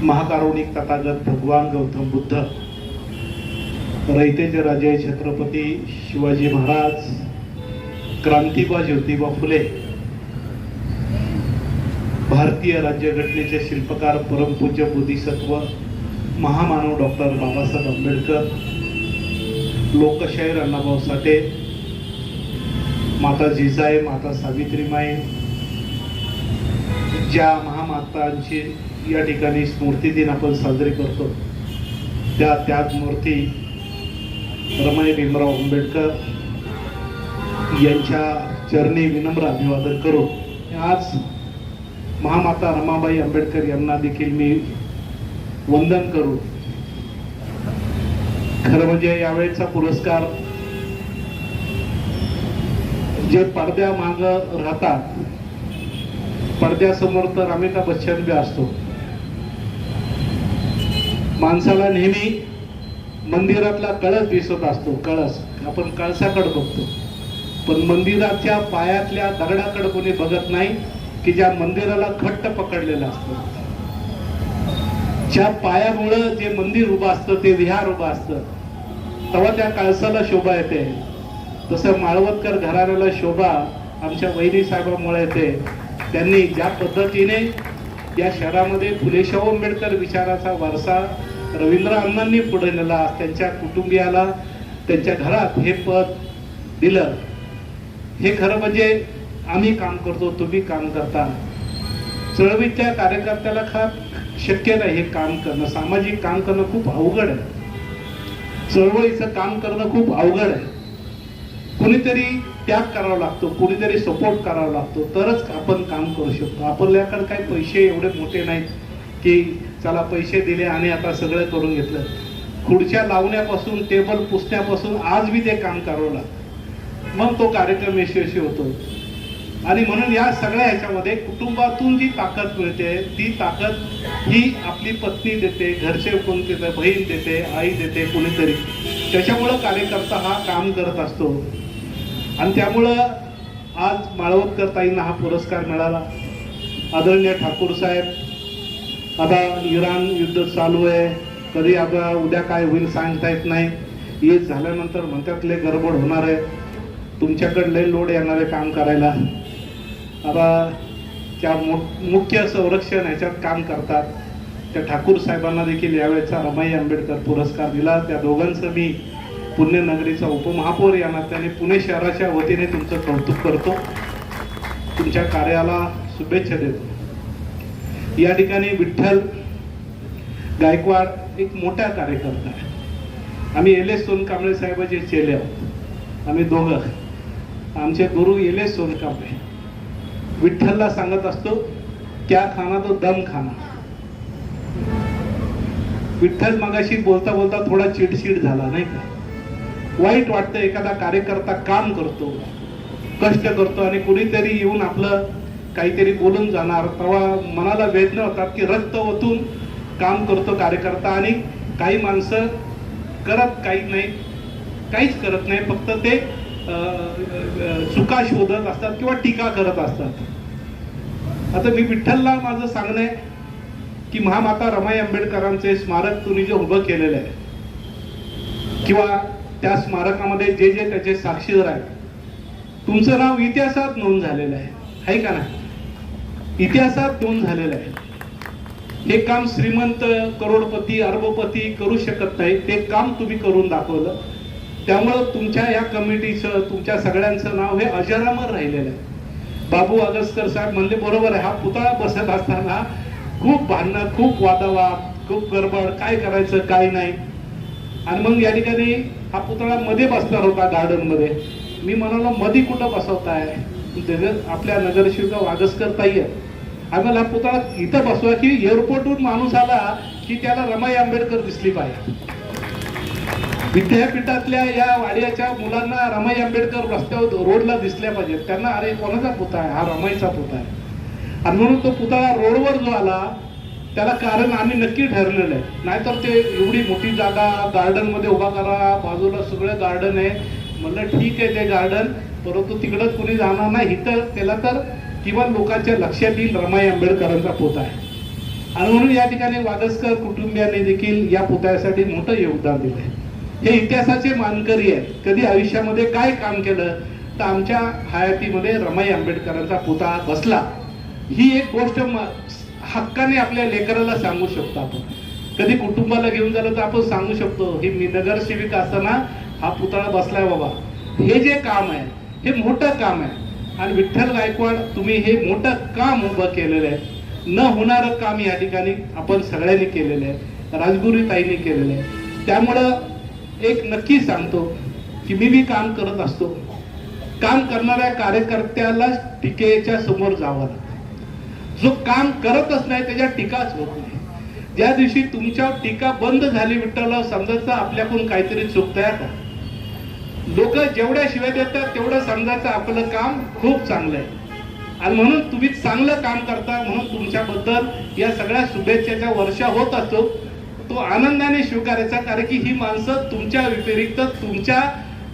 महाकारुणिक तथागत भगवान गौतम बुद्ध, रयतेचे राजे छत्रपती शिवाजी महाराज, क्रांतिबा ज्योतिबा फुले, भारतीय राज्यघटनेचे शिल्पकार परमपूज्य बोधिसत्व महामानव डॉक्टर बाबासाहेब आंबेडकर, लोकशाहीर अण्णाभाऊ साठे, माता जिजाई, माता सावित्रीमाई, ज्या महामातांची या ठिकाणी स्मृती दिन आपण साजरी करतो त्या त्यागमूर्ती रमाई भीमराव आंबेडकर यांच्या चरणी विनम्र अभिवादन करून आज महामाता रमाबाई आंबेडकर यांना देखील मी वंदन करू. खरं म्हणजे यावेळेचा पुरस्कार जे पडद्यामाग राहतात, पडद्यासमोर तर अमिताभ बच्चन बी असतो. माणसाला नेहमी मंदिरातला कळस दिसत असतो, कळस आपण कळसाकडे बघतो, पण मंदिराच्या पायातल्या दगडाकडे कोणी बघत नाही की ज्या मंदिराला घट्ट पकडलेलं असतं, ज्या पायामुळं जे मंदिर उभं असतं, ते विहार उभं असतं, तेव्हा त्या कळसाला शोभा येते. तसं माळवदकर घराण्याला शोभा आमच्या वैरी साहेबांमुळे येते. त्यांनी ज्या पद्धतीने या शहरामध्ये फुले शाहू आंबेडकर विचाराचा वारसा रवींद्र अण्णांनी पुढे नेला, त्यांच्या कुटुंबियाला त्यांच्या घरात हे पद दिलं, हे खरं म्हणजे आम्ही काम करतो, तुम्ही काम करता. चळवळीच्या कार्यकर्त्याला शक्य नाही हे काम करणं, सामाजिक काम करणं खूप अवघड आहे. चळवळीचं काम करणं खूप अवघड आहे. कुणीतरी त्याग करावा लागतो, कुणीतरी सपोर्ट करावा लागतो, तरच आपण काम करू शकतो. आपल्याकडे काही पैसे एवढे मोठे नाहीत की चला पैसे दिले आणि आता सगळं करून घेतलं. खुर्च्या लावण्यापासून टेबल पुसण्यापासून आज बी ते काम करावं लागतं, मग तो कार्यक्रम यशस्वी होतो. आणि म्हणून या सगळ्या ह्याच्यामध्ये कुटुंबातून जी ताकद मिळते, ती ताकद ही आपली पत्नी देते, घरचे कोण देते, बहीण देते, आई देते, कोणीतरी. त्याच्यामुळं कार्यकर्ता हा काम करत असतो. आणि त्यामुळं आज माळवदकर ताईंना हा पुरस्कार मिळाला. आदरणीय ठाकूर साहेब, आता इराण युद्ध चालू आहे, कधी आता उद्या काय होईल सांगता येत नाही. हे झाल्यानंतर म्हणतात लय गडबड होणार आहे, तुमच्याकडे लय लोड येणार आहे काम करायला. आता त्या मुख्य संरक्षण ह्याच्यात काम करतात त्या ठाकूर साहेबांना देखील यावेळेचा रमाई आंबेडकर पुरस्कार दिला. त्या दोघांचं मी पुण्यनगरीचा उपमहापौर या नात्याने पुणे शहराच्या वतीने तुमचं कौतुक करतो, तुमच्या कार्याला शुभेच्छा देतो. या ठिकाणी विठ्ठल गायकवाड एक मोठा कार्यकर्ता आहे. आम्ही एल.एस. सोनकांबळे साहेबाचे चेले आहोत, आम्ही दोघं. आमचे गुरु एल.एस. सोनकांबळे विठ्ठलला सांगत असतो, क्या खाना तो दम खाना. विठ्ठल मगाशी बोलता बोलता थोडा चिडचिड झाला नाही का, वाईट वाटतं. एखादा कार्यकर्ता काम करतो, कष्ट करतो आणि कुणीतरी येऊन आपलं काहीतरी बोलून जाणार, तेव्हा मनाला वेदना होतात की रक्त ओतून काम करतो कार्यकर्ता. आणि काही माणसं करत काही नाही, काहीच करत नाही, फक्त ते चुका शोधत असतात किंवा टीका करत असतात. आता मी विठ्ठलला माझं सांगणं आहे की महामाता रमाई आंबेडकरांचे स्मारक तुम्ही जे उभं केलेलं आहे किंवा त्या स्मारकामध्ये जे जे त्याचे साक्षीदार आहेत, तुमचं नाव इतिहासात नोंद झालेलं आहे का नाही? इतिहासात नोंद झालेलं आहे. हे काम श्रीमंत, करोडपती, अरबपती करू शकत नाही, ते काम तुम्ही करून दाखवलं. त्यामुळं तुमच्या या कमिटीचं, तुमच्या सगळ्यांचं नाव हे अजरामर राहिलेलं आहे. बाबू आगसकर साहेब म्हणले बरोबर आहे, हा पुतळा बसत असताना खूप भांडणं, खूप वादावाद, खूप गडबड, काय करायचं काय नाही. आणि मग या ठिकाणी हा पुतळा मध्ये बसणार होता गार्डन मध्ये. मी म्हणालो मध्ये कुठं बसवताय, आपल्या नगरसेविका वागसकर ताई आहे, आम्हाला हा पुतळा इथं बसवा की एअरपोर्टवरून माणूस आला की त्याला रमाई आंबेडकर दिसली पाहिजे. विद्यापीठातल्या या वाड्याच्या मुलांना रमाई आंबेडकर रस्त्यावर रोडला दिसल्या पाहिजेत. त्यांना अरे कोणाचा पुतळा आहे, हा रमाईचा पुतळा आहे. आणि म्हणून तो पुतळा रोडवर जो आला त्याला कारण आम्ही नक्की ठरलेलं आहे. नाहीतर ते एवढी मोठी जागा गार्डन मध्ये उभा करा, बाजूला सगळं गार्डन आहे. म्हणलं ठीक आहे ते गार्डन, परंतु तिकडं कुणी जाणार नाही, इथं त्याला तर किंवा लोकांच्या लक्षात येईल रमाई आंबेडकरांचा पुतळा आहे. आणि म्हणून या ठिकाणी वागसकर कुटुंबियांनी देखील या पुतळ्यासाठी मोठं योगदान दिलंय. हे इतिहासाचे मानकरी आहेत. कधी आयुष्यामध्ये काय काम केलं तर आमच्या हयातीमध्ये रमाई आंबेडकरांचा पुतळा बसला. ही एक गोष्ट हक्काने आपल्या लेकराला सांगू शकतो आपण. कधी कुटुंबाला घेऊन झालं तर आपण सांगू शकतो ही मी नगरसेविका असताना हा पुतळा बसलाय बाबा. हे जे काम आहे हे मोठं काम आहे आणि विठ्ठल गायकवाड तुम्ही हे मोठं काम उभं केलेलं आहे. न होणारं काम या ठिकाणी आपण सगळ्यांनी केलेलं आहे, राजगुरूताईंनी केलेलं आहे. त्यामुळं एक नक्की सांगतो की मी काम करत असतो. काम करणाऱ्या कार्यकर्त्याला टीकेच्या समोर जावं लागतं. जो काम करतच नाही त्याच्या टीकाच होत नाही. ज्या दिवशी तुमच्या टीका बंद झाली विठ्ठलराव समजायचं आपल्याकडून काहीतरी चुकतंय. आता लोक जेवढ्या शिवाय देतात तेवढं समजायचं आपलं काम खूप चांगलं आहे आणि म्हणून तुम्ही चांगलं काम करता म्हणून तुमच्याबद्दल या सगळ्या शुभेच्छेच्या वर्षा होत असतो. तो आनंदाने स्वीकारायचा, कारण की ही माणसं तुमच्या व्यतिरिक्त तुमच्या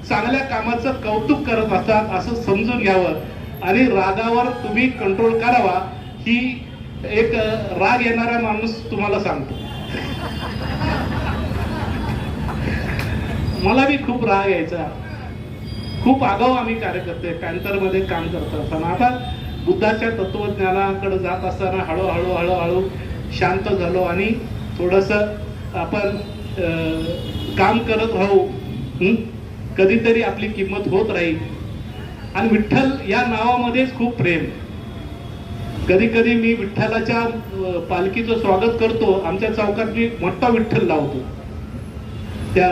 चांगल्या कामाचं कौतुक करत असतात असं समजून घ्यावं आणि रागावर तुम्ही कंट्रोल करावा. ही एक राग येणारा माणूस तुम्हाला सांगतो. मला बी खूप राग यायचा. खूप आगाऊ आम्ही कार्यकर्ते पॅन्थर मध्ये काम करत असताना. आता बुद्धाच्या तत्वज्ञानाकडे जात असताना हळूहळू हळूहळू शांत झालो आणि थोडस आपण काम करत राहू. कधीतरी आपली किंमत होत राहील. आणि विठ्ठल या नावामध्येच खूप प्रेम. कधी कधी मी विठ्ठलाच्या पालखीचं स्वागत करतो. आमच्या चौकात मी मोठा विठ्ठल लावतो. त्या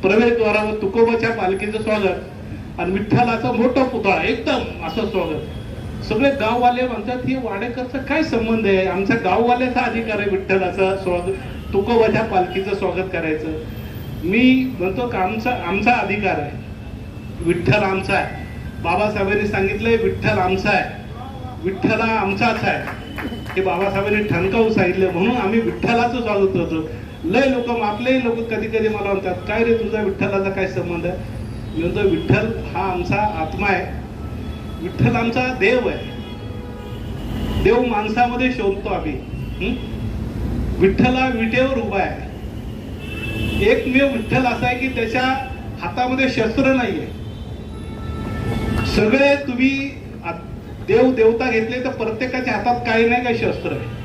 प्रवेशद्वारावर तुकोबाच्या पालखीचं स्वागत आणि विठ्ठलाचा मोठा पुतळा एकदम असं स्वागत. सगळे गाववाले म्हणतात की वाडेकरचा काय संबंध आहे. आमच्या गाववाल्याचा अधिकार आहे विठ्ठलाचा स्वागत तुकोबाच्या पालखीचं स्वागत करायचं. मी म्हणतो की आमचा अधिकार आहे. विठ्ठल आमचा आहे. बाबासाहेबांनी सांगितलंय विठ्ठल आमचा आहे, विठ्ठला आमचाच आहे. हे बाबासाहेबांनी ठणकावून सांगितलं म्हणून आम्ही विठ्ठलाचं स्वागत करतो. लय लोक आपले लोक कधी कधी मला म्हणतात काय रे तुझा विठ्ठलाचा काय संबंध आहे. मी म्हणतो विठ्ठल हा आमचा आत्मा आहे. विठ्ठल आमचा देव आहे. देव माणसामध्ये शोधतो आम्ही. विठ्ठला विटेवर उभा आहे. एकमेव विठ्ठल असा आहे की त्याच्या हातामध्ये शस्त्र नाहीये. सगळे तुम्ही देव देवता घेतले तर प्रत्येकाच्या हातात काही नाही काही शस्त्र आहे.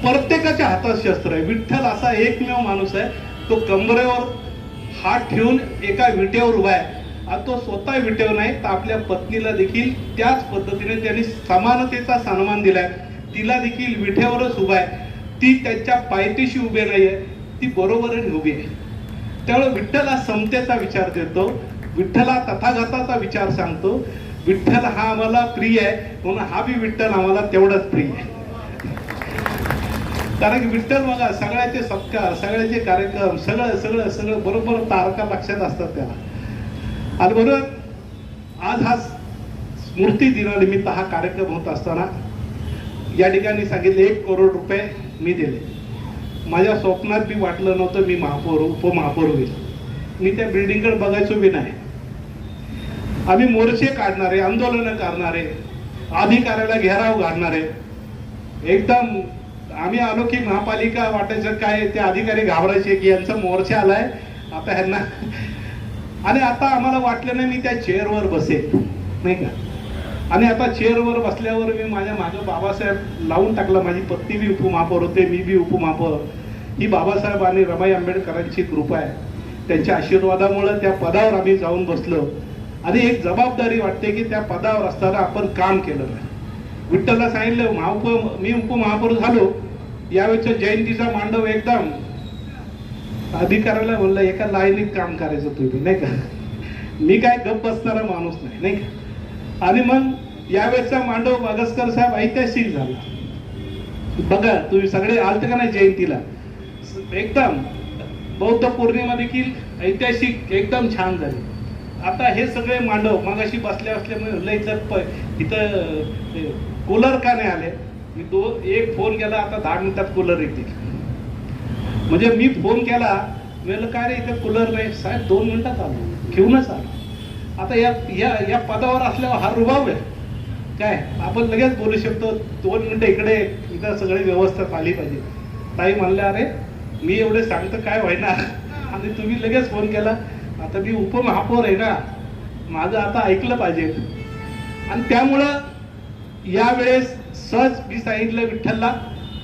प्रत्येकाच्या हातात शस्त्र आहे. विठ्ठल असा एकमेव माणूस आहे तो कंबरेवर हात ठेवून एका विटेवर उभा आहे. आणि तो स्वतः विटेवर नाही तर आपल्या पत्नीला देखील त्याच पद्धतीने त्यांनी समानतेचा सन्मान दिलाय. तिला देखील विटेवरच उभा आहे. ती त्यांच्या पायथ्याशी उभी नाहीये, ती बरोबरीने उभी आहे. त्यामुळे विठ्ठल हा समतेचा विचार देतो. विठ्ठल हा तथागताचा विचार सांगतो. विठ्ठल हा आम्हाला प्रिय आहे म्हणून हा बी विठ्ठल आम्हाला तेवढाच प्रिय आहे. कारण की विठ्ठल बघा सगळ्याचे सत्कार सगळ्याचे कार्यक्रम सगळं सगळं सगळं बरोबर तारखा लक्षात असतात त्याला. आणि म्हणून आज हा स्मृती दिनानिमित्त हा कार्यक्रम होत असताना या ठिकाणी सांगितले 1 करोड रुपये मी दिले. माझ्या स्वप्नात बी वाटलं नव्हतं मी महापौर उपमहापौर होईल. मी त्या बिल्डिंगकडे बघायचो बी नाही. आम्ही मोर्चे काढणारे, आंदोलन करणारे, अधिकाऱ्याला घेराव घालणारे. एकदम आम्ही आलो की महापालिका वाटायचं काय ते अधिकारी घाबरायचे की यांचा मोर्चा आलाय आता ह्यांना. आणि आता आम्हाला वाटलं नाही मी त्या चेअरवर बसेल नाही का. आणि आता चेअरवर बसल्यावर मी माझ्या मागे बाबासाहेब लावून टाकला. माझी पत्नी बी उपमहापौर होते, मी बी उपमहापौर. ही बाबासाहेब आणि रमाई आंबेडकरांची कृपा आहे. त्यांच्या आशीर्वादामुळे त्या पदावर आम्ही जाऊन बसलो. आणि एक जबाबदारी वाटते की त्या पदावर असताना आपण काम केलं. विठ्ठलला सांगितलं मी उपमहापौर झालो. यावेळेच्या जयंतीचा मांडव एकदम अधिकाऱ्याला म्हणलं एका लाईनीत काम करायचं तुम्ही नाही का. मी काय गप्प बसणारा माणूस नाही का. आणि मग यावेळेचा मांडव मागसकर साहेब ऐतिहासिक झाला. बघा तुम्ही सगळे आलते का नाही जयंतीला. एकदम बौद्ध पौर्णिमा देखील ऐतिहासिक एकदम छान झाली. आता हे सगळे मांडव मगाशी बसल्या बसल्यामुळे इथं कूलर का नाही आले. मी एक फोन केला आता 10 मिनिटात कूलर येतील. म्हणजे मी फोन केला म्हणलं काय रे इथे कूलर नाही. साहेब 2 मिनिटात आलो घेऊनच आलो. आता या पदावर असल्यावर हा रुबाब आहे काय. आपण लगेच बोलू शकतो 2 मिनिटं इकडे इथं सगळी व्यवस्था आली पाहिजे. ताई म्हणल्या अरे मी एवढे सांगतो काय व्हायना आणि तुम्ही लगेच फोन केला. आता मी उपमहापौर आहे ना, माझं आता ऐकलं पाहिजे. आणि त्यामुळं यावेळेस सहज मी सांगितलं विठ्ठलला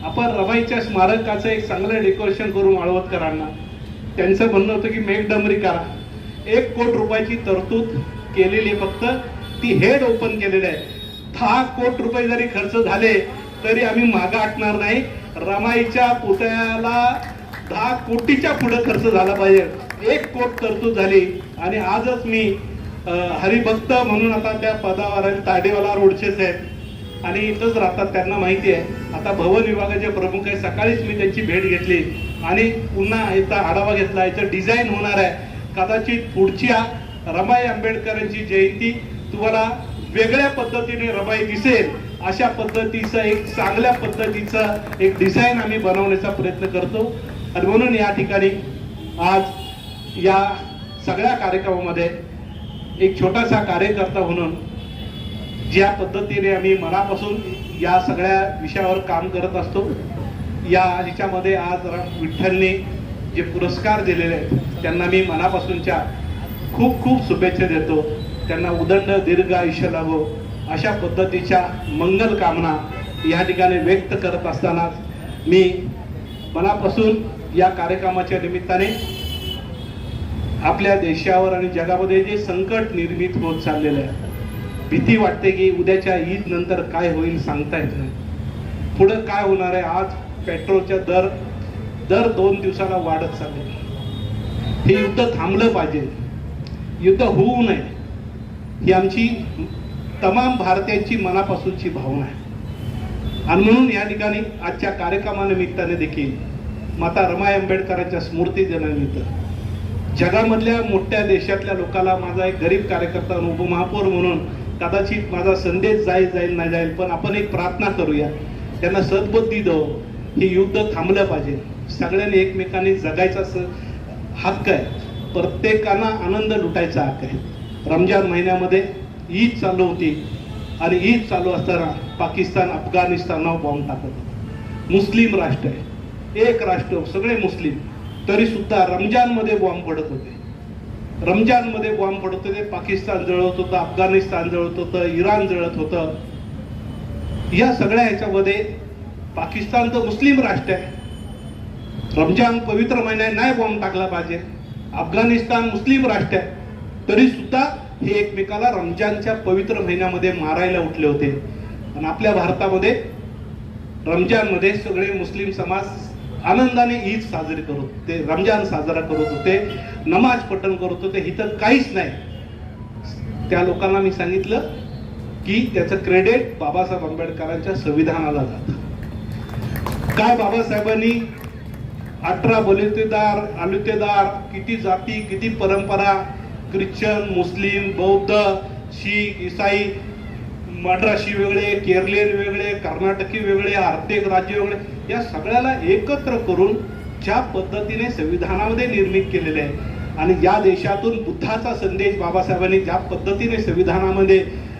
आपण रमाईच्या स्मारकाचं एक चांगलं डेकोरेशन करू माळवतकरांना. त्यांचं म्हणणं होतं की मेघडंबरी करा. 1 कोटी रुपयाची तरतूद केलेली, फक्त ती हेड ओपन केलेली आहे. 10 कोटी रुपये जरी खर्च झाले तरी आम्ही मागं हटणार नाही. रमाईच्या पुतळ्याला 10 कोटीच्या पुढे खर्च झाला पाहिजे. 1 कोटी तरतूद झाली. आणि आजच मी हरिभक्त म्हणून आता त्या पदावर ताडेवाला रोडचेच आहेत आणि इथंच राहतात, त्यांना माहिती आहे. आता भवन विभागाचे प्रमुख आहे, सकाळीच मी त्यांची भेट घेतली आणि पुन्हा याचा आढावा घेतला. याचं डिझाईन होणार आहे. कदाचित पुढच्या रमाई आंबेडकरांची जयंती तुम्हाला वेगळ्या पद्धतीने रमाई दिसेल अशा पद्धतीचं एक चांगल्या पद्धतीचं एक डिझाईन आम्ही बनवण्याचा प्रयत्न करतो. आणि म्हणून या ठिकाणी आज या सगळ्या कार्यक्रमामध्ये एक छोटासा कार्यकर्ता म्हणून ज्या पद्धतीने आम्ही मनापासून या सगळ्या विषयावर काम करत असतो, या ह्याच्यामध्ये आज विठ्ठलने जे पुरस्कार दिलेले आहेत त्यांना मी मनापासूनच्या खूप खूप शुभेच्छा देतो. त्यांना उदंड दीर्घ आयुष्य लाभो अशा पद्धतीच्या मंगल कामना या ठिकाणी व्यक्त करत असताना मी मनापासून या कार्यक्रमाच्या निमित्ताने आपल्या देशावर आणि जगामध्ये जे संकट निर्मित होत चाललेलं आहे, भीती वाटते की उद्याच्या ईद नंतर काय होईल सांगता येत नाही. पुढं काय होणार आहे. आज पेट्रोलच्या दर 2 दिवसाला वाढत चालले. हे युद्ध थांबलं पाहिजे, युद्ध होऊ नये ही आमची तमाम भारतीयांची मनापासूनची भावना आहे. आणि म्हणून या ठिकाणी आजच्या कार्यक्रमानिमित्ताने देखील माता रमाई आंबेडकरांच्या स्मृती दिनानिमित्त जगामधल्या मोठ्या देशातल्या लोकांना माझा एक गरीब कार्यकर्ता उपमहापौर म्हणून कदाचित माझा संदेश जाईल नाही जाईल, पण आपण एक प्रार्थना करूया, त्यांना सद्बुद्धी दो. हे युद्ध थांबलं पाहिजे. सगळ्यांनी एकमेकांनी जगायचा हक्क आहे. प्रत्येकांना आनंद लुटायचा हक्क आहे. रमजान महिन्यामध्ये ईद चालू होती आणि ईद चालू असताना पाकिस्तान अफगाणिस्तानवर बॉम्ब टाकत होतं. मुस्लिम राष्ट्र आहे, एक राष्ट्र, सगळे मुस्लिम, तरी सुद्धा रमजानमध्ये बॉम्ब पडत होते. रमजानमध्ये बॉम्ब पडत होते. पाकिस्तान जळत होतं, अफगाणिस्तान जळत होतं, इराण जळत होतं. या सगळ्या ह्याच्यामध्ये पाकिस्तान तर मुस्लिम राष्ट्र आहे, रमजान पवित्र महिन्यात नाही बॉम्ब टाकला पाहिजे. अफगाणिस्तान मुस्लिम राष्ट्र आहे, तरी सुद्धा हे एकमेकाला रमजानच्या पवित्र महिन्यामध्ये मारायला उठले होते. आणि आपल्या भारतामध्ये रमजानमध्ये सगळे मुस्लिम समाज आनंदाने ईद साजरी करत होते, रमजान साजरा करत होते, नमाज पठण करत होते. इथं काहीच नाही. त्या लोकांना मी सांगितलं की त्याचं क्रेडिट बाबासाहेब आंबेडकरांच्या संविधानाला जातं. काय बाबासाहेबांनी 18 आलुतेदार, किती जाती, किती परंपरा, ख्रिश्चन, मुस्लिम, बौद्ध, शीख, ईसाई, मद्रासी वेगळे, केरळीयन वेगळे, कर्नाटकी वेगळे, आर्थिक राज्य वेगळे, या सगळ्याला एकत्र करून ज्या पद्धतीने संविधानामध्ये निर्मित केलेले आहे आणि या देशातून बुद्धाचा संदेश बाबासाहेबांनी ज्या पद्धतीने संविधानामध्ये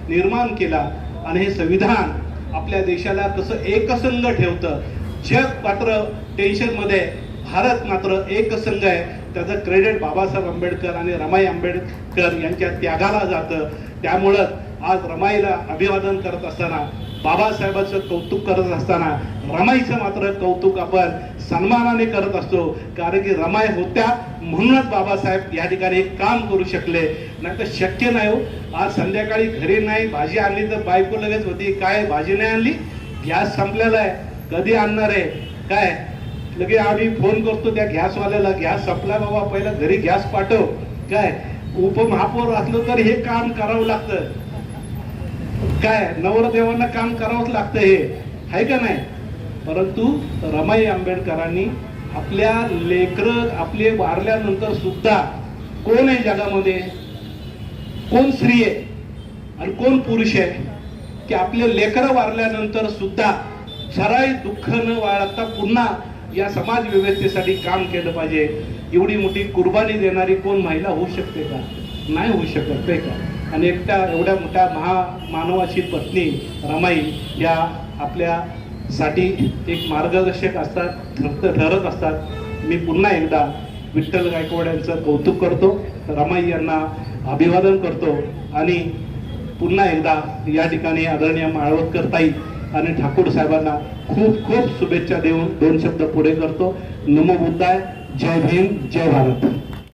निर्माण केला आणि हे संविधान आपल्या देशाला कसं एकसंघ ठेवतं. जग मात्र टेन्शनमध्ये, भारत मात्र एकसंघ आहे. त्याचं क्रेडिट बाबासाहेब आंबेडकर आणि रमाई आंबेडकर यांच्या त्यागाला जातं. त्यामुळं आज रमाईला अभिवादन करत असताना, बाबासाहेबांचं कौतुक करत असताना रमाईचं मात्र कौतुक आपण सन्मानाने करत असतो. कारण की रमाई होत्या म्हणूनच बाबासाहेब या ठिकाणी एक काम करू शकले, नाही तर शक्य नाही हो. आज संध्याकाळी घरी नाही भाजी आणली तर बायको लगेच होती, काय भाजी नाही आणली, गॅस संपलेला आहे, कधी आणणार आहे, काय लगे आम्ही फोन करतो त्या गॅसवाल्याला, गॅस संपला बाबा, पहिला घरी गॅस पाठव. काय उपमहापौर असलो तर हे काम करावं लागतं, काय नवरदेवांना काम करावंच लागतं, हे आहे का नाही. परंतु रमाई आंबेडकरांनी आपल्या लेकरं आपले वारल्यानंतर सुद्धा कोण आहे जगामध्ये, कोण स्त्री आहे आणि कोण पुरुष आहे की आपले लेकरं वारल्यानंतर सुद्धा जराही दुःख न बाळगता पुन्हा या समाज व्यवस्थेसाठी काम केलं पाहिजे. एवढी मोठी कुर्बानी देणारी कोण महिला होऊ शकते का? नाही होऊ शकत का? आणि एकट्या एवढ्या मोठ्या महामानवाची पत्नी रमाई या आपल्या साठी एक मार्गदर्शक असतात, ठरत असतात. मी पुन्हा एकदा विठ्ठल गायकवाड यांचं कौतुक करतो, रमाई यांना अभिवादन करतो आणि पुन्हा एकदा या ठिकाणी आदरणीय माळवतकर ताई आणि ठाकूर साहेबांना खूप खूप शुभेच्छा देऊन 2 शब्द पुढे करतो. नमो बुद्धाय. जय भीम, जय भारत.